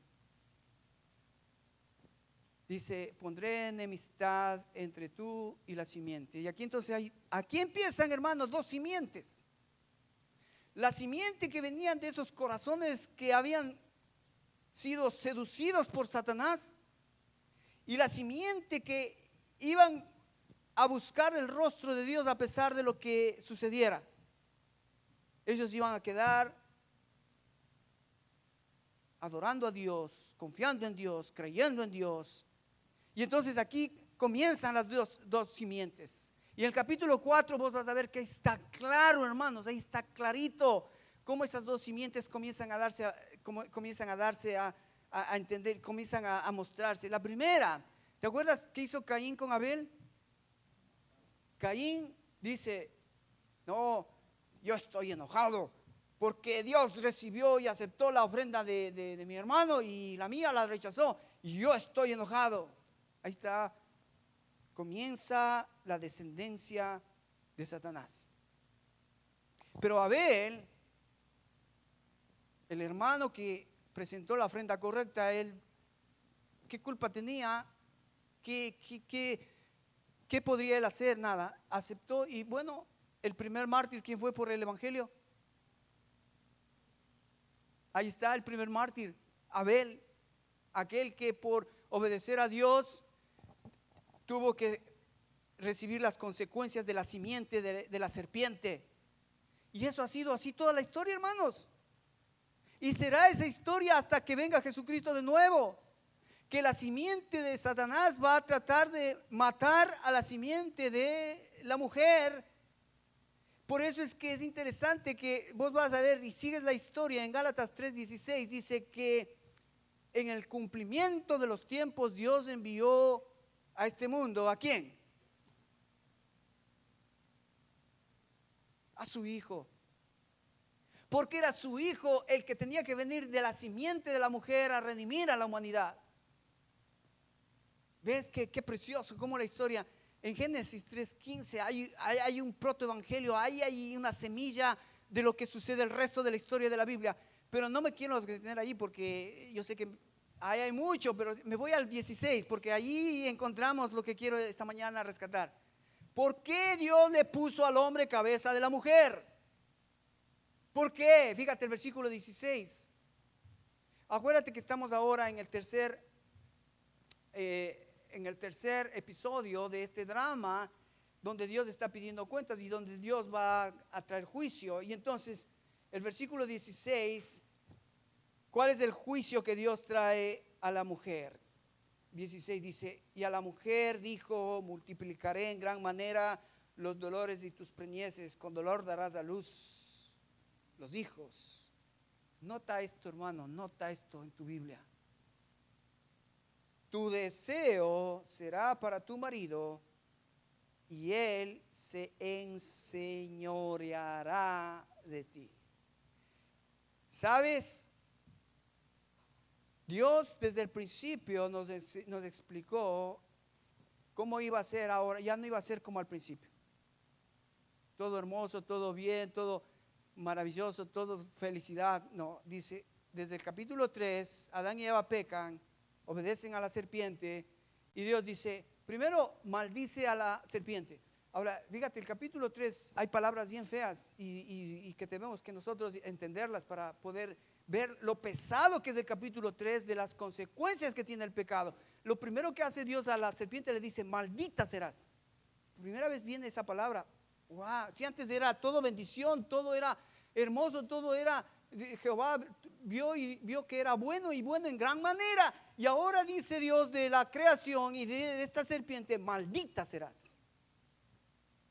Dice, pondré enemistad entre tú y la simiente. Y aquí entonces aquí empiezan, hermanos, dos simientes. La simiente que venían de esos corazones que habían sido seducidos por Satanás, y la simiente que iban a buscar el rostro de Dios a pesar de lo que sucediera. Ellos iban a quedar adorando a Dios, confiando en Dios, creyendo en Dios. Y entonces aquí comienzan las dos simientes. Y en el capítulo 4 vos vas a ver que está claro, hermanos, ahí está clarito cómo esas dos simientes comienzan a darse a entender, comienzan a mostrarse. La primera, ¿te acuerdas qué hizo Caín con Abel? Caín dice, no, yo estoy enojado porque Dios recibió y aceptó la ofrenda de mi hermano y la mía la rechazó y yo estoy enojado. Ahí está, comienza la descendencia de Satanás. Pero Abel, el hermano que presentó la ofrenda correcta, él, ¿qué culpa tenía? ¿Qué podría él hacer? Nada, aceptó. Y bueno, el primer mártir, ¿quién fue por el evangelio? Ahí está el primer mártir, Abel, aquel que por obedecer a Dios tuvo que recibir las consecuencias de la simiente de la serpiente. Y eso ha sido así toda la historia, hermanos. Y será esa historia hasta que venga Jesucristo de nuevo, que la simiente de Satanás va a tratar de matar a la simiente de la mujer. Por eso es que es interesante que vos vas a ver y sigues la historia en Gálatas 3:16, dice que en el cumplimiento de los tiempos Dios envió a este mundo, ¿a quién? A su Hijo. Porque era su Hijo el que tenía que venir de la simiente de la mujer a redimir a la humanidad. ¿Ves qué precioso? Como la historia en Génesis 3:15 hay un protoevangelio, hay una semilla de lo que sucede el resto de la historia de la Biblia. Pero no me quiero detener ahí porque yo sé que ahí hay mucho, pero me voy al 16 porque allí encontramos lo que quiero esta mañana rescatar. ¿Por qué Dios le puso al hombre cabeza de la mujer? ¿Por qué? Fíjate el versículo 16. Acuérdate que estamos ahora en el tercer episodio de este drama, donde Dios está pidiendo cuentas y donde Dios va a traer juicio. Y entonces, el versículo 16, ¿cuál es el juicio que Dios trae a la mujer? 16 dice, y a la mujer dijo, multiplicaré en gran manera los dolores de tus preñeces, con dolor darás a luz los hijos. Nota esto, hermano, nota esto en tu Biblia. Tu deseo será para tu marido y él se enseñoreará de ti. ¿Sabes? Dios desde el principio nos explicó cómo iba a ser ahora. Ya no iba a ser como al principio. Todo hermoso, todo bien, todo maravilloso, todo felicidad. No, dice, desde el capítulo 3, Adán y Eva pecan, obedecen a la serpiente y Dios dice, primero maldice a la serpiente. Ahora, fíjate, el capítulo 3 hay palabras bien feas y que tenemos que nosotros entenderlas para poder ver lo pesado que es el capítulo 3 de las consecuencias que tiene el pecado. Lo primero que hace Dios a la serpiente le dice, maldita serás. Primera vez viene esa palabra, Wow, si antes era todo bendición, todo era hermoso, todo era, Jehová vio que era bueno y bueno en gran manera. Y ahora dice Dios de la creación y de esta serpiente, maldita serás.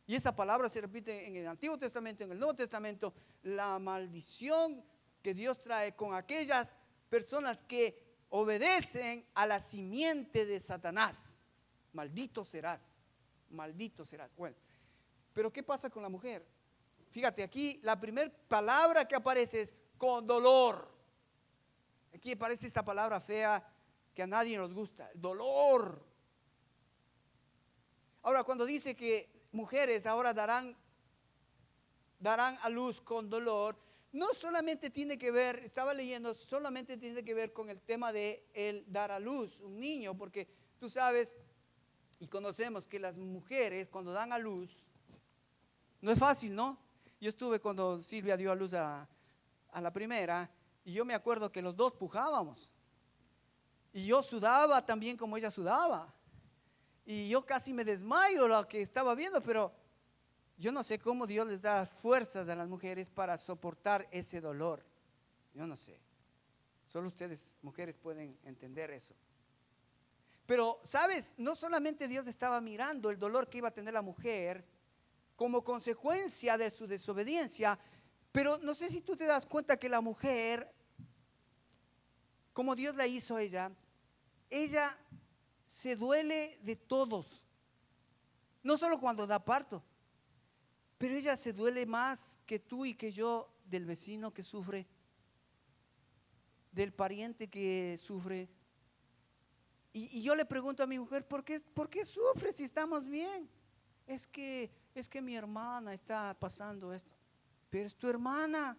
Y esa palabra se repite en el Antiguo Testamento, en el Nuevo Testamento, la maldición que Dios trae con aquellas personas que obedecen a la simiente de Satanás. Maldito serás, maldito serás. Bueno, pero ¿qué pasa con la mujer? Fíjate, aquí la primera palabra que aparece es con dolor. Aquí aparece esta palabra fea que a nadie nos gusta, dolor. Ahora, cuando dice que mujeres ahora darán a luz con dolor, no solamente tiene que ver, estaba leyendo, solamente tiene que ver con el tema de el dar a luz un niño, porque tú sabes y conocemos que las mujeres cuando dan a luz, no es fácil, ¿no? Yo estuve cuando Silvia dio a luz a la primera y yo me acuerdo que los dos pujábamos y yo sudaba también como ella sudaba y yo casi me desmayo lo que estaba viendo, pero yo no sé cómo Dios les da fuerzas a las mujeres para soportar ese dolor. Yo no sé. Solo ustedes, mujeres, pueden entender eso. Pero, ¿sabes? No solamente Dios estaba mirando el dolor que iba a tener la mujer como consecuencia de su desobediencia, pero no sé si tú te das cuenta que la mujer, como Dios la hizo a ella se duele de todos. No solo cuando da parto, pero ella se duele más que tú y que yo del vecino que sufre, del pariente que sufre. Y yo le pregunto a mi mujer, ¿por qué sufre si estamos bien? Es que mi hermana está pasando esto. Pero es tu hermana.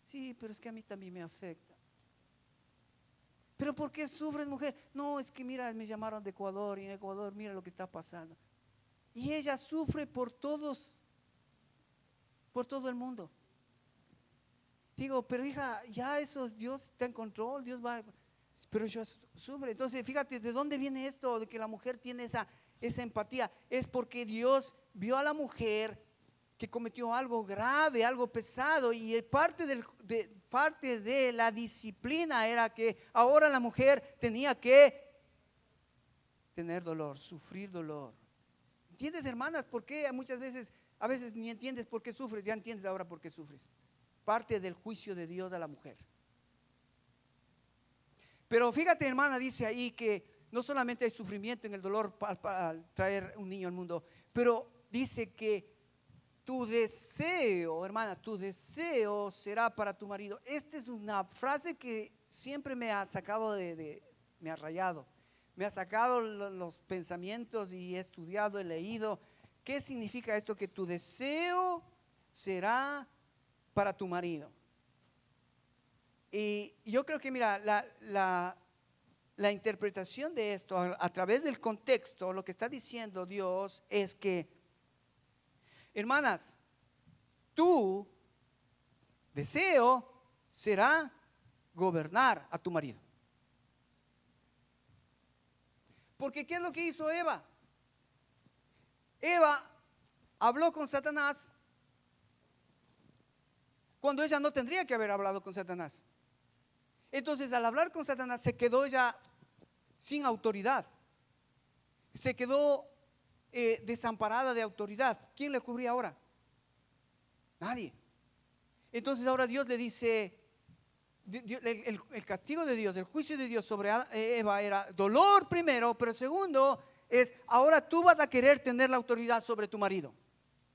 Sí, pero es que a mí también me afecta. ¿Pero por qué sufres, mujer? No, es que mira, me llamaron de Ecuador y en Ecuador mira lo que está pasando. Y ella sufre por todo el mundo. Digo, pero hija, ya eso Dios está en control, Dios va, pero yo sufre. Entonces, fíjate, ¿de dónde viene esto de que la mujer tiene esa empatía? Es porque Dios vio a la mujer que cometió algo grave, algo pesado, y parte de la disciplina era que ahora la mujer tenía que tener dolor, sufrir dolor. ¿Entiendes, hermanas? ¿Por qué muchas veces, a veces ni entiendes por qué sufres? Ya entiendes ahora por qué sufres. Parte del juicio de Dios a la mujer. Pero fíjate, hermana, dice ahí que no solamente hay sufrimiento en el dolor para traer un niño al mundo, pero dice que tu deseo, hermana, tu deseo será para tu marido. Esta es una frase que siempre me ha sacado me ha rayado. Me ha sacado los pensamientos y he estudiado, he leído. ¿Qué significa esto? Que tu deseo será para tu marido. Y yo creo que, mira, la interpretación de esto a través del contexto, lo que está diciendo Dios es que, hermanas, tu deseo será gobernar a tu marido. Porque ¿qué es lo que hizo Eva? Eva habló con Satanás cuando ella no tendría que haber hablado con Satanás. Entonces, al hablar con Satanás, se quedó ella sin autoridad. Se quedó desamparada de autoridad. ¿Quién le cubría ahora? Nadie. Entonces ahora Dios le dice, el castigo de Dios, el juicio de Dios sobre Eva era dolor primero, pero segundo es, ahora tú vas a querer tener la autoridad sobre tu marido.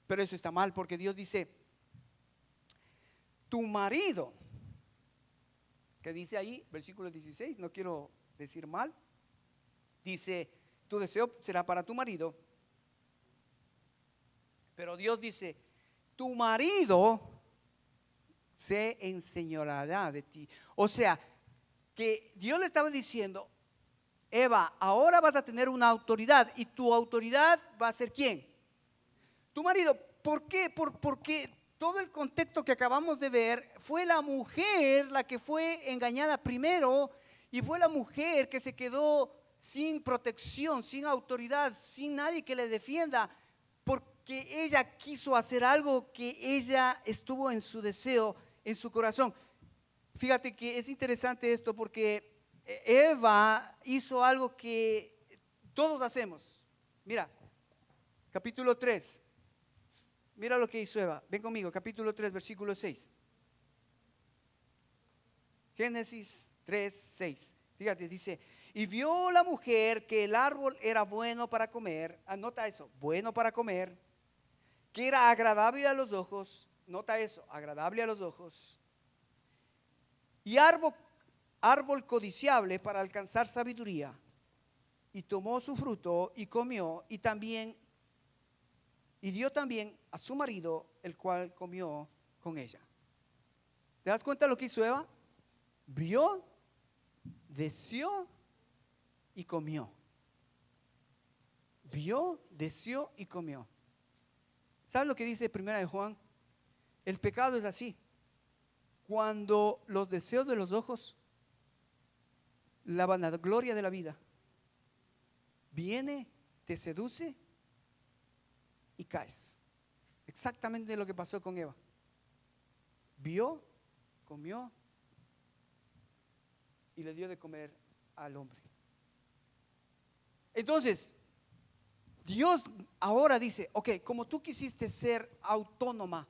Pero eso está mal, porque Dios dice, tu marido, que dice ahí, versículo 16, no quiero decir mal, dice, tu deseo será para tu marido, pero Dios dice, tu marido se enseñoreará de ti. O sea, que Dios le estaba diciendo, Eva, ahora vas a tener una autoridad, y tu autoridad va a ser ¿quién? Tu marido. ¿Por qué? Porque todo el contexto que acabamos de ver fue la mujer la que fue engañada primero, y fue la mujer que se quedó sin protección, sin autoridad, sin nadie que le defienda. que ella quiso hacer algo que ella estuvo en su deseo, en su corazón. Fíjate que es interesante esto porque Eva hizo algo que todos hacemos. Mira, capítulo 3. Mira lo que hizo Eva. Ven conmigo, capítulo 3, versículo 6. Génesis 3, 6. Fíjate, dice, y vio la mujer que el árbol era bueno para comer. Anota eso, bueno para comer. Que era agradable a los ojos. Nota eso, agradable a los ojos. Y árbol codiciable para alcanzar sabiduría. Y tomó su fruto y comió, y dio también a su marido, el cual comió con ella. ¿Te das cuenta de lo que hizo Eva? Vio, deseó y comió. Vio, deseó y comió. ¿Sabes lo que dice Primera de Juan? El pecado es así. Cuando los deseos de los ojos, la vanagloria de la vida, viene, te seduce y caes. Exactamente lo que pasó con Eva. Vio, comió y le dio de comer al hombre. Entonces, Dios ahora dice, ok, como tú quisiste ser autónoma,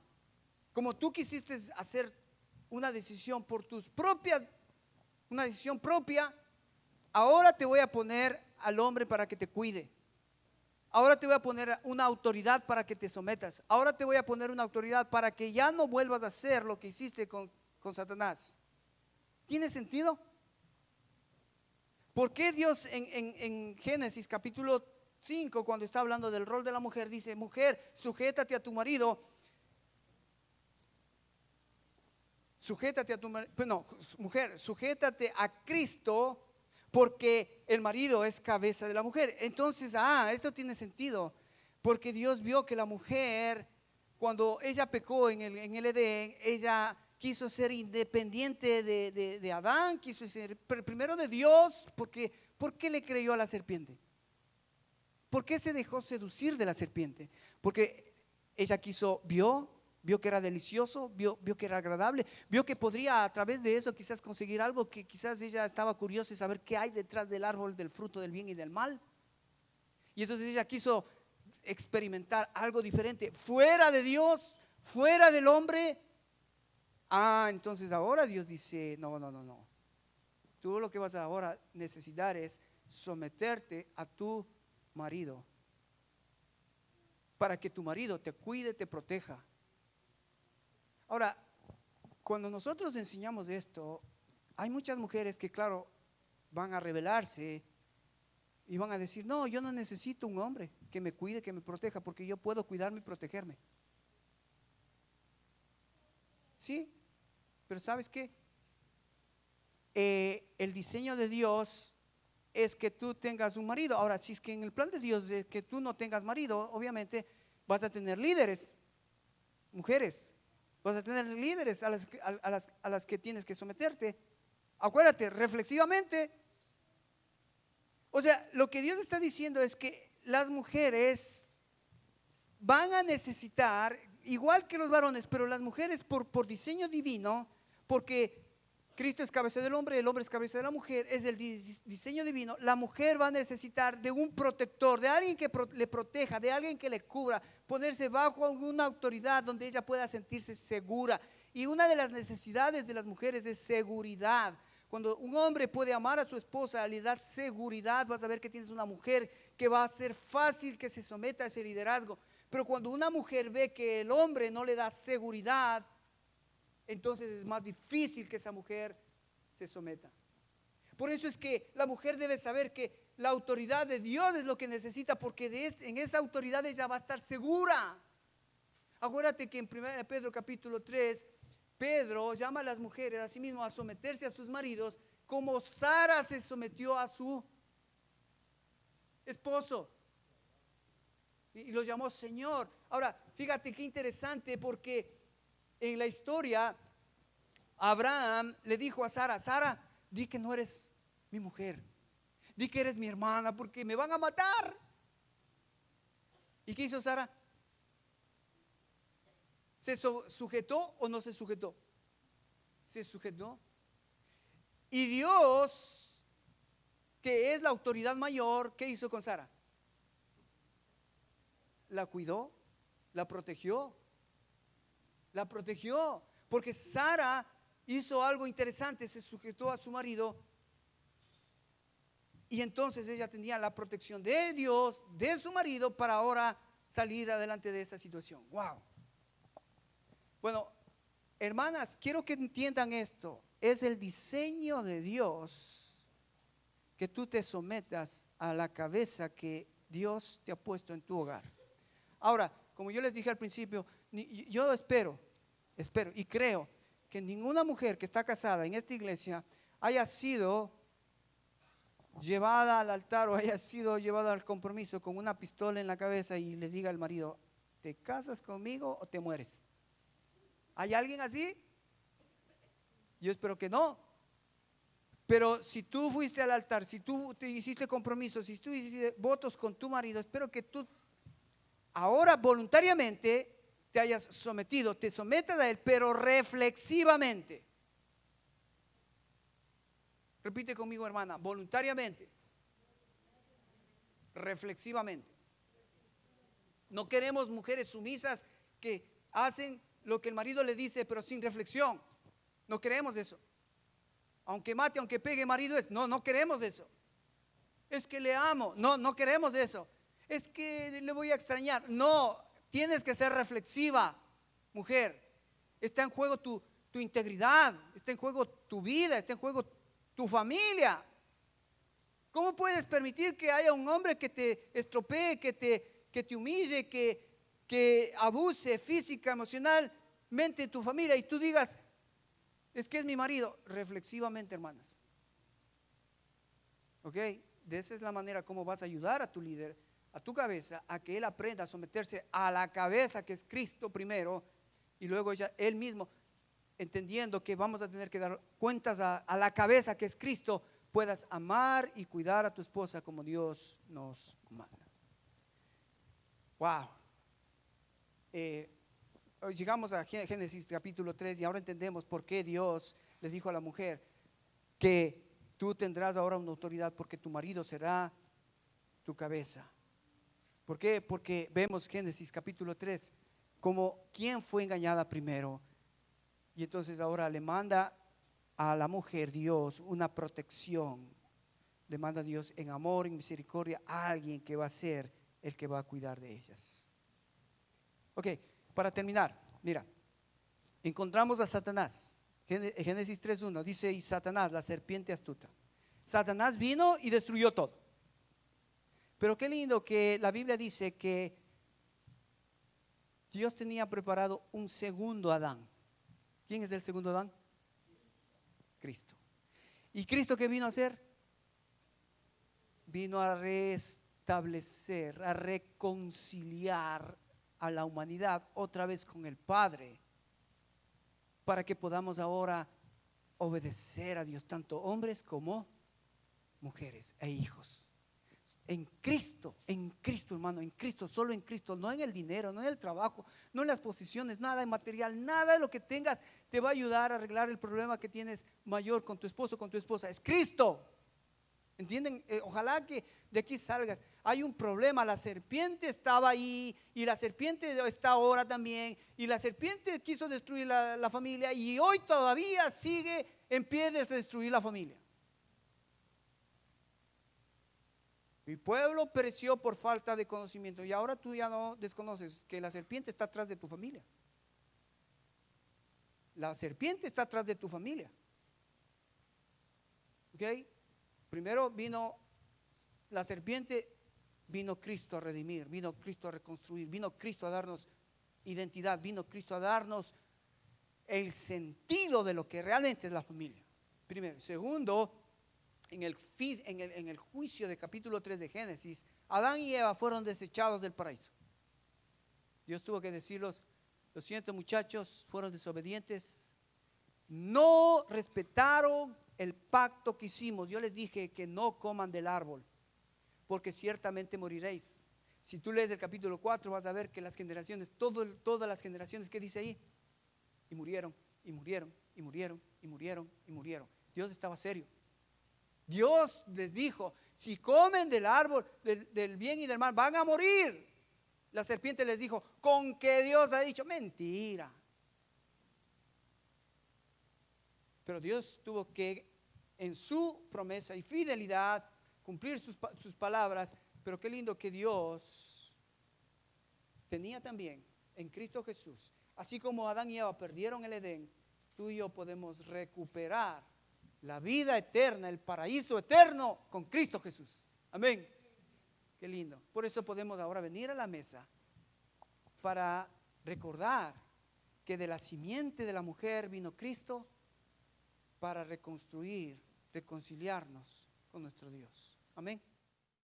como tú quisiste hacer una decisión por tus propias, una decisión propia, ahora te voy a poner al hombre para que te cuide. Ahora te voy a poner una autoridad para que te sometas. Ahora te voy a poner una autoridad para que ya no vuelvas a hacer lo que hiciste con Satanás. ¿Tiene sentido? ¿Por qué Dios en Génesis capítulo 5, cuando está hablando del rol de la mujer, dice, mujer, sujétate a tu marido? Sujétate a tu marido. No, mujer, sujétate a Cristo, porque el marido es cabeza de la mujer. Entonces, esto tiene sentido, porque Dios vio que la mujer, cuando ella pecó en el Edén, ella quiso ser independiente de Adán, quiso ser primero de Dios. ¿Por qué le creyó a la serpiente? ¿Por qué se dejó seducir de la serpiente? Porque ella vio que era delicioso, vio que era agradable, vio que podría a través de eso quizás conseguir algo, que quizás ella estaba curiosa y saber qué hay detrás del árbol del fruto del bien y del mal. Y entonces ella quiso experimentar algo diferente, fuera de Dios, fuera del hombre. Entonces ahora Dios dice, no. Tú lo que vas a ahora necesitar es someterte a tu marido, para que tu marido te cuide, te proteja. Ahora, cuando nosotros enseñamos esto, hay muchas mujeres que, claro, van a rebelarse y van a decir, no, yo no necesito un hombre que me cuide, que me proteja, porque yo puedo cuidarme y protegerme. Sí, pero ¿sabes qué? El diseño de Dios es que tú tengas un marido. Ahora, si es que en el plan de Dios es que tú no tengas marido, obviamente vas a tener líderes, mujeres. Vas a tener líderes a las que tienes que someterte. Acuérdate, reflexivamente. O sea, lo que Dios está diciendo es que las mujeres van a necesitar, igual que los varones, pero las mujeres por diseño divino, porque Cristo es cabeza del hombre, el hombre es cabeza de la mujer, es el diseño divino. La mujer va a necesitar de un protector, de alguien que le proteja, de alguien que le cubra, ponerse bajo una autoridad donde ella pueda sentirse segura. Y una de las necesidades de las mujeres es seguridad. Cuando un hombre puede amar a su esposa, le da seguridad, vas a ver que tienes una mujer que va a ser fácil que se someta a ese liderazgo. Pero cuando una mujer ve que el hombre no le da seguridad, entonces es más difícil que esa mujer se someta. Por eso es que la mujer debe saber que la autoridad de Dios es lo que necesita, porque en esa autoridad ella va a estar segura. Acuérdate que en 1 Pedro capítulo 3, Pedro llama a las mujeres a sí mismo a someterse a sus maridos, como Sara se sometió a su esposo. Y lo llamó Señor. Ahora, fíjate qué interesante, porque en la historia, Abraham le dijo a Sara, Sara, di que no eres mi mujer, di que eres mi hermana, porque me van a matar. ¿Y qué hizo Sara? ¿Se sujetó o no se sujetó? Se sujetó. Y Dios, que es la autoridad mayor, ¿qué hizo con Sara? La cuidó, la protegió. La protegió. Porque Sara hizo algo interesante, se sujetó a su marido. Y entonces ella tenía la protección de Dios, de su marido, para ahora salir adelante de esa situación. ¡Wow! Bueno, hermanas, quiero que entiendan esto. Es el diseño de Dios que tú te sometas a la cabeza que Dios te ha puesto en tu hogar. Ahora, como yo les dije al principio, yo espero y creo que ninguna mujer que está casada en esta iglesia haya sido llevada al altar o haya sido llevada al compromiso con una pistola en la cabeza y le diga al marido: ¿te casas conmigo o te mueres? ¿Hay alguien así? Yo espero que no. Pero si tú fuiste al altar, si tú te hiciste compromiso, si tú hiciste votos con tu marido, espero que tú ahora voluntariamente te hayas sometido, te sometas a él, pero reflexivamente. Repite conmigo, hermana: voluntariamente, reflexivamente. No queremos mujeres sumisas que hacen lo que el marido le dice, pero sin reflexión. No queremos eso. Aunque mate, aunque pegue, marido es. No queremos eso. Es que le amo. No queremos eso. Es que le voy a extrañar. No, tienes que ser reflexiva, mujer. Está en juego tu integridad, está en juego tu vida, está en juego tu familia. ¿Cómo puedes permitir que haya un hombre que te estropee, que te humille, que abuse física, emocionalmente de tu familia y tú digas: es que es mi marido? Reflexivamente, hermanas. ¿Ok? De esa es la manera como vas a ayudar a tu líder, a tu cabeza, a que él aprenda a someterse a la cabeza, que es Cristo primero, y luego él mismo, entendiendo que vamos a tener que dar cuentas a la cabeza, que es Cristo, puedas amar y cuidar a tu esposa como Dios nos manda. Wow. Llegamos a Génesis capítulo 3 y ahora entendemos por qué Dios les dijo a la mujer que tú tendrás ahora una autoridad, porque tu marido será tu cabeza. ¿Por qué? Porque vemos Génesis capítulo 3 como quién fue engañada primero, y entonces ahora le manda a la mujer Dios una protección, le manda a Dios en amor, en misericordia, a alguien que va a ser el que va a cuidar de ellas. Ok, para terminar, mira, encontramos a Satanás. Génesis 3:1 dice: y Satanás, la serpiente astuta. Satanás vino y destruyó todo. Pero qué lindo que la Biblia dice que Dios tenía preparado un segundo Adán. ¿Quién es el segundo Adán? Cristo. ¿Y Cristo qué vino a hacer? Vino a restablecer, a reconciliar a la humanidad otra vez con el Padre, para que podamos ahora obedecer a Dios, tanto hombres como mujeres e hijos. En Cristo, hermano, en Cristo, solo en Cristo, no en el dinero, no en el trabajo, no en las posiciones, nada en material, nada de lo que tengas te va a ayudar a arreglar el problema que tienes mayor con tu esposo, con tu esposa. Es Cristo. ¿Entienden? Ojalá que de aquí salgas. Hay un problema, la serpiente estaba ahí y la serpiente está ahora también, y la serpiente quiso destruir la familia y hoy todavía sigue en pie de destruir la familia. Mi pueblo pereció por falta de conocimiento, y ahora tú ya no desconoces que la serpiente está atrás de tu familia. La serpiente está atrás de tu familia. ¿Ok? Primero vino la serpiente, vino Cristo a redimir, vino Cristo a reconstruir, vino Cristo a darnos identidad, vino Cristo a darnos el sentido de lo que realmente es la familia. Primero. Segundo, en el juicio de capítulo 3 de Génesis, Adán y Eva fueron desechados del paraíso. Dios tuvo que decirlos: lo siento, muchachos, fueron desobedientes, no respetaron el pacto que hicimos. Yo les dije que no coman del árbol, porque ciertamente moriréis. Si tú lees el capítulo 4 vas a ver que las generaciones, todas las generaciones, ¿qué dice ahí? Y murieron, y murieron, y murieron, y murieron, y murieron. Dios estaba serio. Dios les dijo, si comen del árbol del bien y del mal, van a morir. La serpiente les dijo, ¿con qué Dios ha dicho? Mentira. Pero Dios tuvo que, en su promesa y fidelidad, cumplir sus palabras. Pero qué lindo que Dios tenía también en Cristo Jesús. Así como Adán y Eva perdieron el Edén, tú y yo podemos recuperar la vida eterna, el paraíso eterno con Cristo Jesús. Amén. Qué lindo. Por eso podemos ahora venir a la mesa para recordar que de la simiente de la mujer vino Cristo para reconstruir, reconciliarnos con nuestro Dios. Amén.